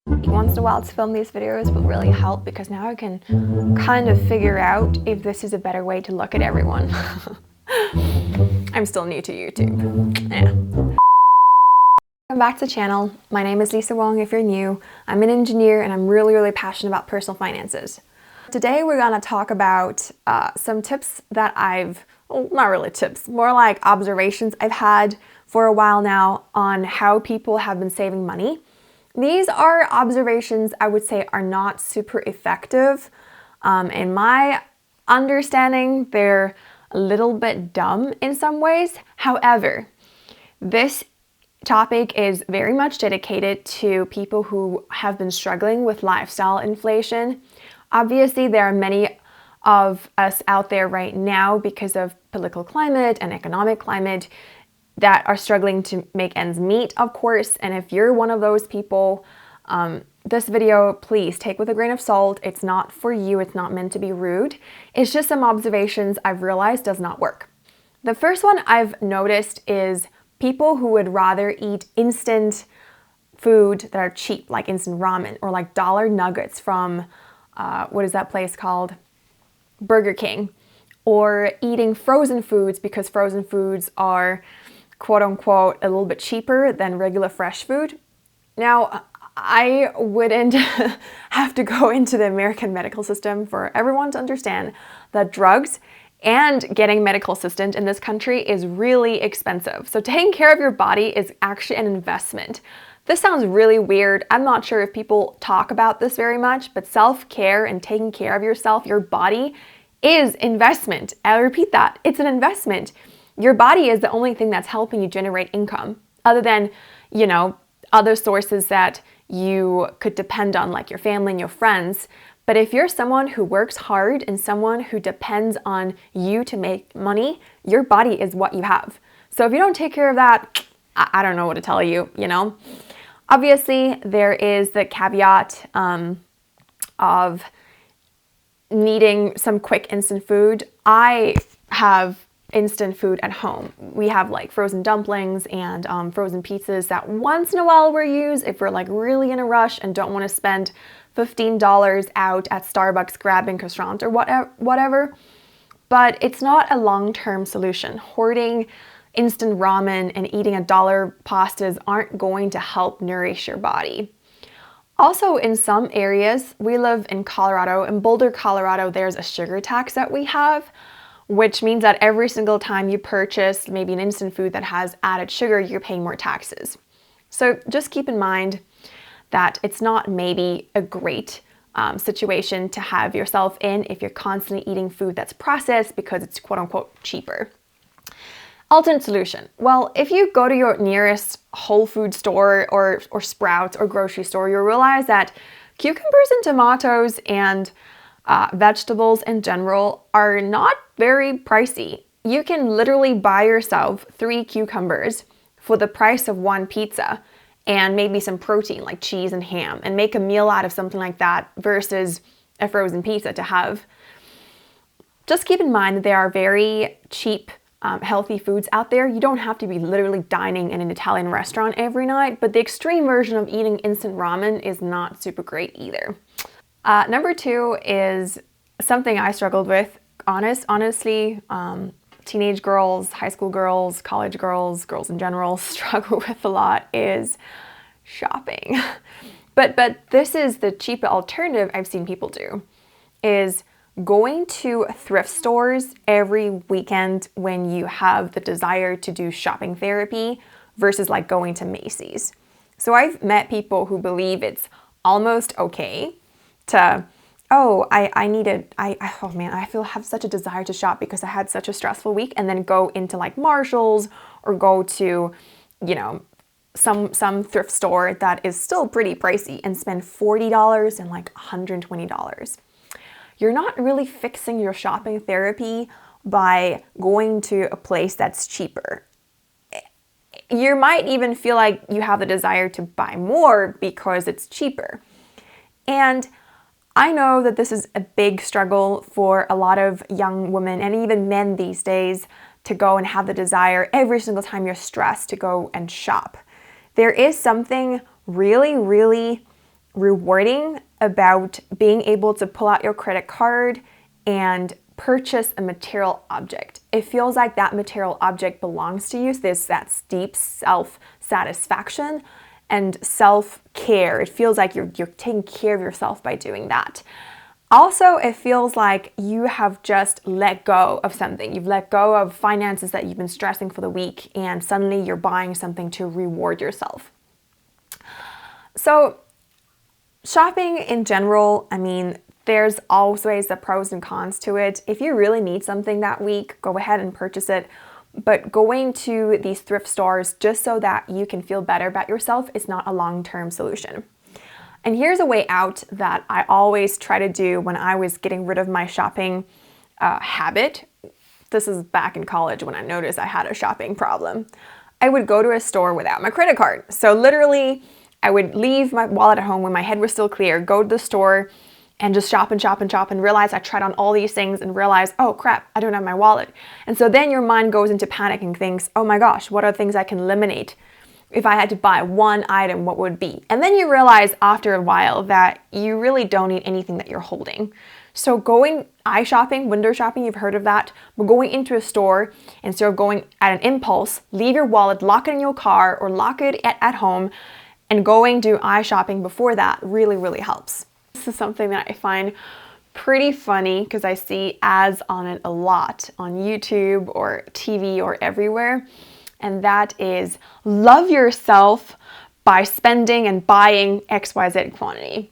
Once in a while to film these videos will really help because now I can kind of figure out if this is a better way to look at everyone. I'm still new to YouTube. Yeah. Welcome back to the channel. My name is Lisa Wong if you're new. I'm an engineer and I'm really passionate about personal finances. Today we're gonna talk about some tips that well, not really tips, more like observations I've had for a while now on how people have been saving money. These are observations I would say are not super effective. In my understanding, they're a little bit dumb in some ways. However, this topic is very much dedicated to people who have been struggling with lifestyle inflation. Obviously, there are many of us out there right now because of political climate and economic climate that are struggling to make ends meet, of course. And if you're one of those people, this video, please take with a grain of salt. It's not for you. It's not meant to be rude. It's just some observations I've realized does not work. The first one I've noticed is people who would rather eat instant food that are cheap, like instant ramen or like dollar nuggets from, what is that place called? Burger King. Or eating frozen foods because frozen foods are quote unquote a little bit cheaper than regular fresh food. Now, I wouldn't have to go into the American medical system for everyone to understand that drugs and getting medical assistance in this country is really expensive. So taking care of your body is actually an investment. This sounds really weird. I'm not sure if people talk about this very much, but self-care and taking care of yourself, your body, is investment. I'll repeat that. It's an investment. Your body is the only thing that's helping you generate income, other than, other sources that you could depend on, like your family and your friends. But if you're someone who works hard and someone who depends on you to make money, your body is what you have. So if you don't take care of that, I don't know what to tell you, Obviously, there is the caveat of needing some quick instant food. I have instant food at home. We have like frozen dumplings and frozen pizzas that once in a while we're use if we're like really in a rush and don't want to spend $15 out at Starbucks grabbing croissant or whatever. But it's not a long-term solution. Hoarding instant ramen and eating $1 pastas aren't going to help nourish your body. Also, in some areas, we live in Colorado. In Boulder, Colorado, there's a sugar tax that we have, which means that every single time you purchase maybe an instant food that has added sugar, you're paying more taxes. So just keep in mind that it's not maybe a great situation to have yourself in if you're constantly eating food that's processed because it's quote unquote cheaper. Alternate solution. Well, if you go to your nearest Whole Food store or Sprouts or grocery store, you'll realize that cucumbers and tomatoes and vegetables in general are not very pricey. You can literally buy yourself 3 cucumbers for the price of 1 pizza and maybe some protein like cheese and ham and make a meal out of something like that versus a frozen pizza to have. Just keep in mind that there are very cheap healthy foods out there. You don't have to be literally dining in an Italian restaurant every night, but the extreme version of eating instant ramen is not super great either. Number 2 is something I struggled with. Honestly, teenage girls, high school girls, college girls, girls in general struggle with a lot is shopping. But this is the cheaper alternative I've seen people do, is going to thrift stores every weekend when you have the desire to do shopping therapy versus like going to Macy's. So I've met people who believe it's almost okay to, I have such a desire to shop because I had such a stressful week, and then go into like Marshall's or go to, some thrift store that is still pretty pricey and spend $40 and like $120. You're not really fixing your shopping therapy by going to a place that's cheaper. You might even feel like you have the desire to buy more because it's cheaper. And I know that this is a big struggle for a lot of young women and even men these days to go and have the desire every single time you're stressed to go and shop. There is something really rewarding about being able to pull out your credit card and purchase a material object. It feels like that material object belongs to you. So there's that deep self-satisfaction and self-care. It feels like you're taking care of yourself by doing that. Also, it feels like you have just let go of something. You've let go of finances that you've been stressing for the week, and suddenly you're buying something to reward yourself. So shopping in general, I mean, there's always the pros and cons to it. If you really need something that week, go ahead and purchase it. But going to these thrift stores just so that you can feel better about yourself is not a long-term solution. And here's a way out that I always try to do when I was getting rid of my shopping habit. This is back in college when I noticed I had a shopping problem. I would go to a store without my credit card. So literally, I would leave my wallet at home when my head was still clear, go to the store, and just shop and shop and shop and realize I tried on all these things and realize, oh crap, I don't have my wallet. And so then your mind goes into panic and thinks, oh my gosh, what are things I can eliminate? If I had to buy one item, what would it be? And then you realize after a while that you really don't need anything that you're holding. So going eye shopping, window shopping, you've heard of that, but going into a store instead of going at an impulse, leave your wallet, lock it in your car or lock it at home, and going to eye shopping before that really, really helps. This is something that I find pretty funny because I see ads on it a lot on YouTube or TV or everywhere. And that is love yourself by spending and buying XYZ quantity.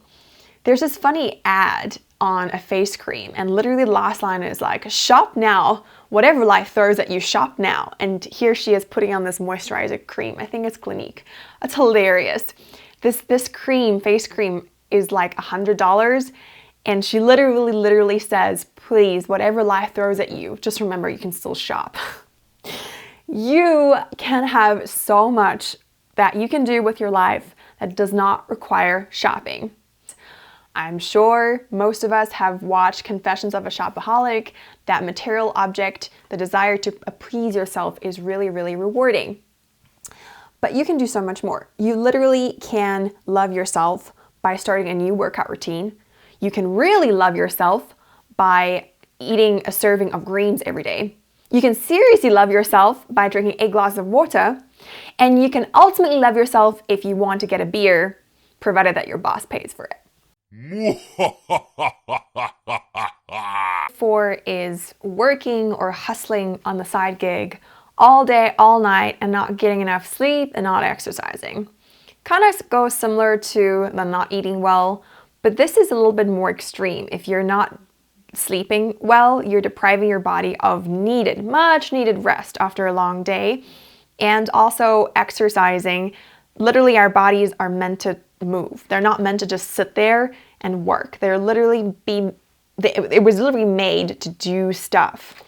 There's this funny ad on a face cream and literally the last line is like, shop now, whatever life throws at you, shop now. And here she is putting on this moisturizer cream. I think it's Clinique. It's hilarious. This cream, face cream, is like $100, and she literally says, please, whatever life throws at you, just remember you can still shop. You can have so much that you can do with your life that does not require shopping. I'm sure most of us have watched Confessions of a Shopaholic. That material object, the desire to appease yourself is really, really rewarding. But you can do so much more. You literally can love yourself by starting a new workout routine. You can really love yourself by eating a serving of greens every day. You can seriously love yourself by drinking a glass of water. And you can ultimately love yourself if you want to get a beer, provided that your boss pays for it. 4 is working or hustling on the side gig all day, all night, and not getting enough sleep and not exercising. Kind of goes similar to the not eating well, but this is a little bit more extreme. If you're not sleeping well, you're depriving your body of much needed rest after a long day. And also exercising. Literally, our bodies are meant to move. They're not meant to just sit there and work. It was literally made to do stuff.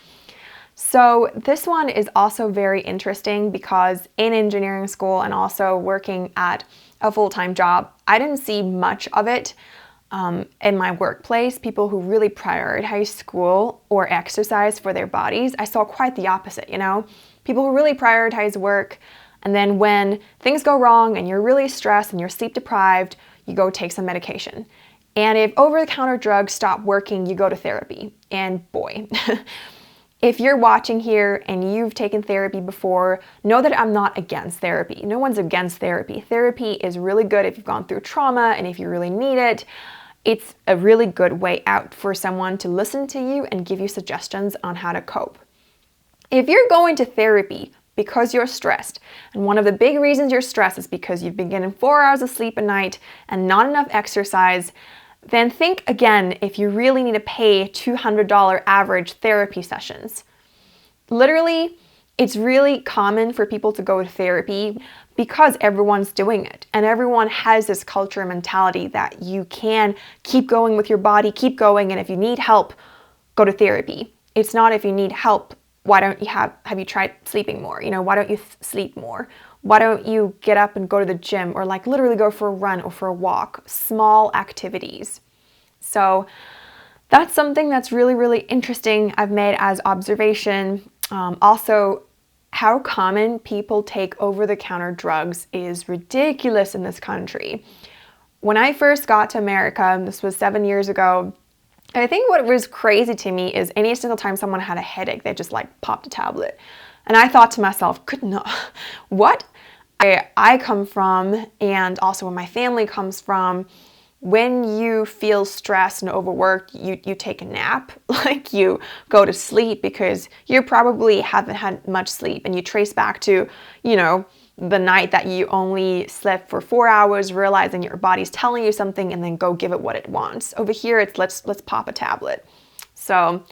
So this one is also very interesting because in engineering school and also working at a full-time job, I didn't see much of it in my workplace. People who really prioritize school or exercise for their bodies. I saw quite the opposite, you know? People who really prioritize work, and then when things go wrong and you're really stressed and you're sleep deprived, you go take some medication. And if over-the-counter drugs stop working, you go to therapy. And boy, if you're watching here and you've taken therapy before, know that I'm not against therapy. No one's against therapy. Therapy is really good if you've gone through trauma and if you really need it. It's a really good way out for someone to listen to you and give you suggestions on how to cope. If you're going to therapy because you're stressed, and one of the big reasons you're stressed is because you've been getting 4 hours of sleep a night and not enough exercise, then think again if you really need to pay $200 average therapy sessions. Literally, it's really common for people to go to therapy because everyone's doing it. And everyone has this culture and mentality that you can keep going with your body, keep going, and if you need help, go to therapy. It's not if you need help, why don't you have you tried sleeping more? You know, why don't you sleep more? Why don't you get up and go to the gym or like literally go for a run or for a walk? Small activities. So that's something that's really, really interesting I've made as observation. Also, how common people take over-the-counter drugs is ridiculous in this country. When I first got to America, and this was 7 years ago, I think what was crazy to me is any single time someone had a headache, they just like popped a tablet. And I thought to myself, good no, what? I come from, and also where my family comes from, when you feel stressed and overworked, you take a nap, like you go to sleep because you probably haven't had much sleep, and you trace back to, the night that you only slept for 4 hours, realizing your body's telling you something, and then go give it what it wants. Over here, it's let's pop a tablet. So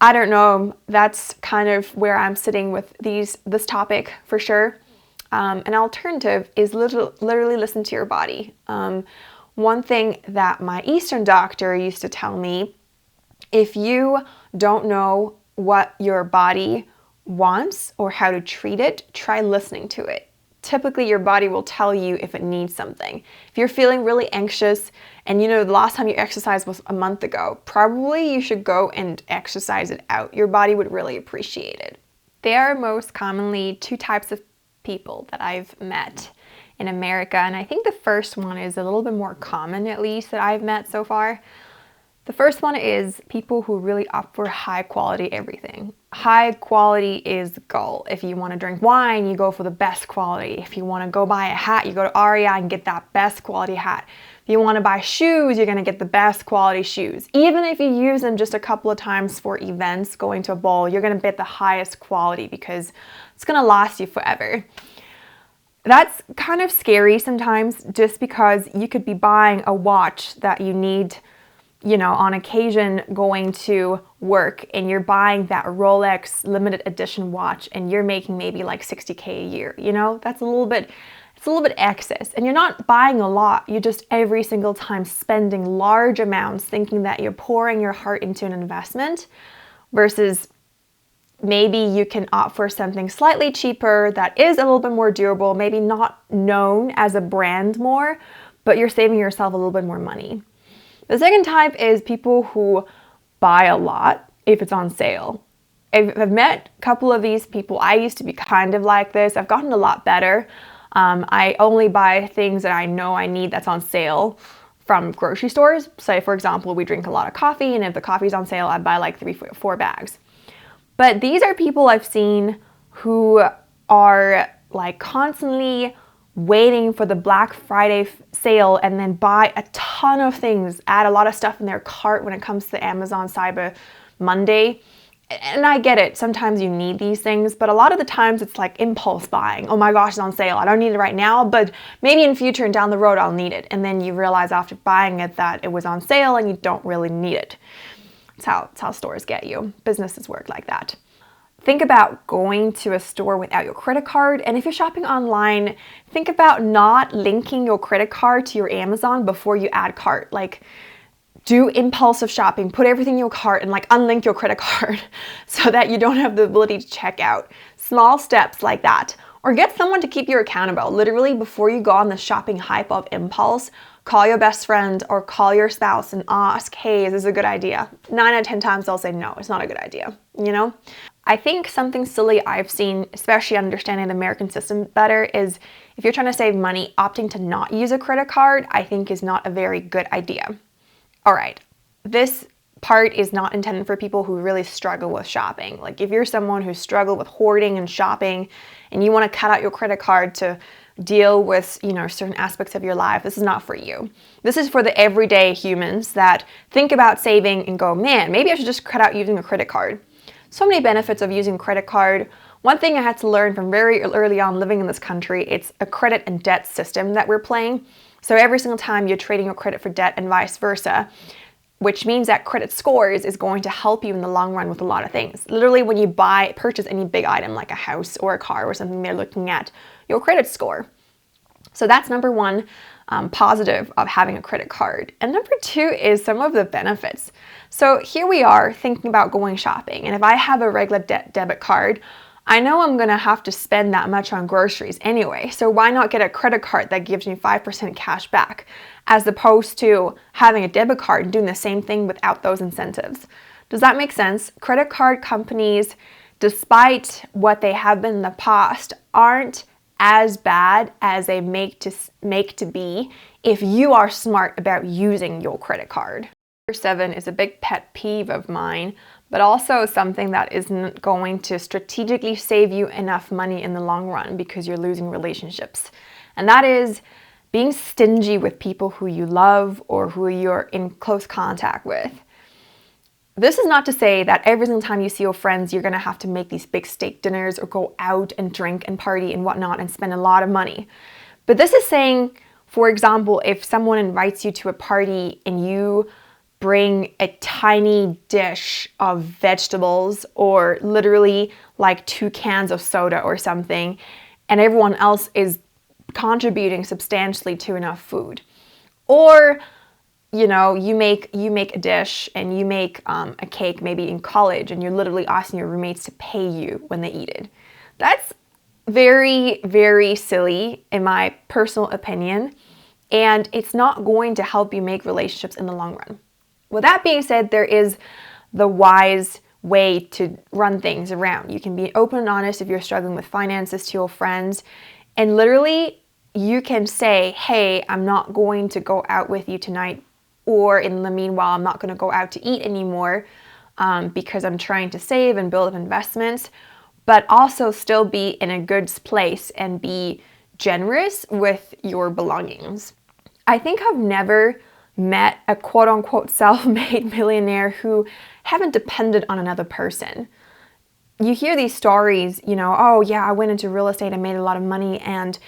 I don't know. That's kind of where I'm sitting with this topic for sure. An alternative is literally listen to your body. One thing that my Eastern doctor used to tell me, if you don't know what your body wants or how to treat it, try listening to it. Typically, your body will tell you if it needs something. If you're feeling really anxious and the last time you exercised was a month ago, probably you should go and exercise it out. Your body would really appreciate it. There are most commonly two types of people that I've met in America, and I think the first one is a little bit more common, at least that I've met so far. The first one is people who really opt for high quality everything. High quality is the goal. If you want to drink wine, you go for the best quality. If you want to go buy a hat, you go to Aria and get that best quality hat. If you want to buy shoes, you're going to get the best quality shoes. Even if you use them just a couple of times for events, going to a bowl, you're going to get the highest quality because it's going to last you forever. That's kind of scary sometimes, just because you could be buying a watch that you need, on occasion going to work, and you're buying that Rolex limited edition watch and you're making maybe like $60K a year, that's a little bit excess, and you're not buying a lot. You're just every single time spending large amounts thinking that you're pouring your heart into an investment, versus maybe you can opt for something slightly cheaper that is a little bit more durable, maybe not known as a brand more, but you're saving yourself a little bit more money. The second type is people who buy a lot if it's on sale. I've met a couple of these people. I used to be kind of like this. I've gotten a lot better. I only buy things that I know I need that's on sale from grocery stores. Say, for example, we drink a lot of coffee, and if the coffee's on sale, I buy like 3-4 bags. But these are people I've seen who are like constantly waiting for the Black Friday sale and then buy a ton of things, add a lot of stuff in their cart when it comes to Amazon Cyber Monday. And I get it, sometimes you need these things, but a lot of the times it's like impulse buying. Oh my gosh, it's on sale. I don't need it right now, but maybe in future and down the road I'll need it. And then you realize after buying it that it was on sale and you don't really need it. It's how stores get you. Businesses work like that. Think about going to a store without your credit card. And if you're shopping online, think about not linking your credit card to your Amazon before you add cart. Like, do impulsive shopping, put everything in your cart and like unlink your credit card so that you don't have the ability to check out. Small steps like that. Or get someone to keep you accountable. Literally, before you go on the shopping hype of impulse, call your best friend or call your spouse and ask, hey, is this a good idea? 9 out of 10 times they'll say, no, it's not a good idea, I think something silly I've seen, especially understanding the American system better, is if you're trying to save money, opting to not use a credit card, I think is not a very good idea. All right, this part is not intended for people who really struggle with shopping. Like if you're someone who struggled with hoarding and shopping and you want to cut out your credit card to deal with, certain aspects of your life, this is not for you. This is for the everyday humans that think about saving and go, man, maybe I should just cut out using a credit card. So many benefits of using a credit card. One thing I had to learn from very early on living in this country, it's a credit and debt system that we're playing. So every single time you're trading your credit for debt and vice versa, which means that credit scores is going to help you in the long run with a lot of things. Literally, when you purchase any big item like a house or a car or something, they're looking at your credit score. So that's number one positive of having a credit card. And number two is some of the benefits. So here we are thinking about going shopping. And if I have a regular debit card, I know I'm going to have to spend that much on groceries anyway. So why not get a credit card that gives me 5% cash back, as opposed to having a debit card and doing the same thing without those incentives? Does that make sense? Credit card companies, despite what they have been in the past, aren't as bad as they make to be if you are smart about using your credit card. Number 7 is a big pet peeve of mine, but also something that isn't going to strategically save you enough money in the long run because you're losing relationships. And that is being stingy with people who you love or who you're in close contact with. This is not to say that every single time you see your friends, you're going to have to make these big steak dinners or go out and drink and party and whatnot and spend a lot of money. But this is saying, for example, if someone invites you to a party and you bring a tiny dish of vegetables or literally like 2 cans of soda or something, and everyone else is contributing substantially to enough food. Or you know, you make a dish and you make a cake maybe in college and you're literally asking your roommates to pay you when they eat it. That's very, very silly in my personal opinion, and it's not going to help you make relationships in the long run. With that being said, there is the wise way to run things around. You can be open and honest if you're struggling with finances to your friends, and literally you can say, hey, I'm not going to go out with you tonight, or in the meanwhile, I'm not going to go out to eat anymore because I'm trying to save and build up investments, but also still be in a good place and be generous with your belongings. I think I've never met a quote-unquote self-made millionaire who haven't depended on another person. You hear these stories, you know, oh yeah, I went into real estate and made a lot of money and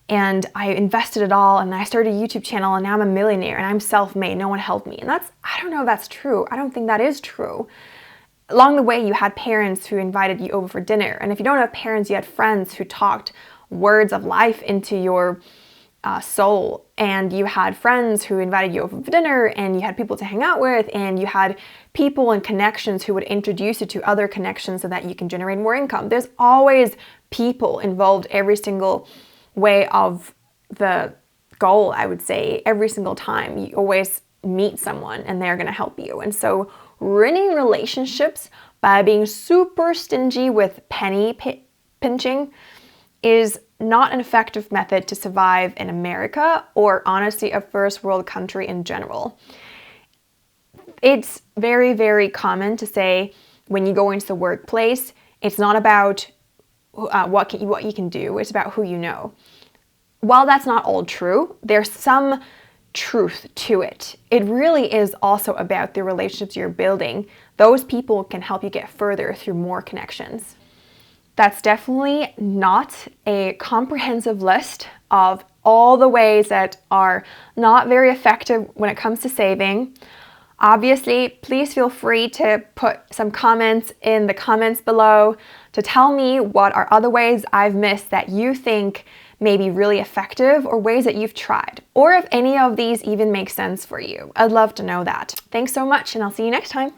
I invested it all and I started a YouTube channel and now I'm a millionaire and I'm self-made, no one helped me. And I don't know if that's true. I don't think that is true. Along the way, you had parents who invited you over for dinner. And if you don't have parents, you had friends who talked words of life into your soul. And you had friends who invited you over for dinner, and you had people to hang out with, and you had people and connections who would introduce you to other connections so that you can generate more income. There's always people involved every single way of the goal, I would say. Every single time you always meet someone and they're going to help you. And so ruining relationships by being super stingy with penny pinching is not an effective method to survive in America, or honestly a first world country in general. It's very, very common to say when you go into the workplace, it's not about what you can do, it's about who you know. While that's not all true, there's some truth to it. It really is also about the relationships you're building. Those people can help you get further through more connections. That's definitely not a comprehensive list of all the ways that are not very effective when it comes to saving. Obviously, please feel free to put some comments in the comments below to tell me what are other ways I've missed that you think may be really effective, or ways that you've tried, or if any of these even make sense for you. I'd love to know that. Thanks so much, and I'll see you next time.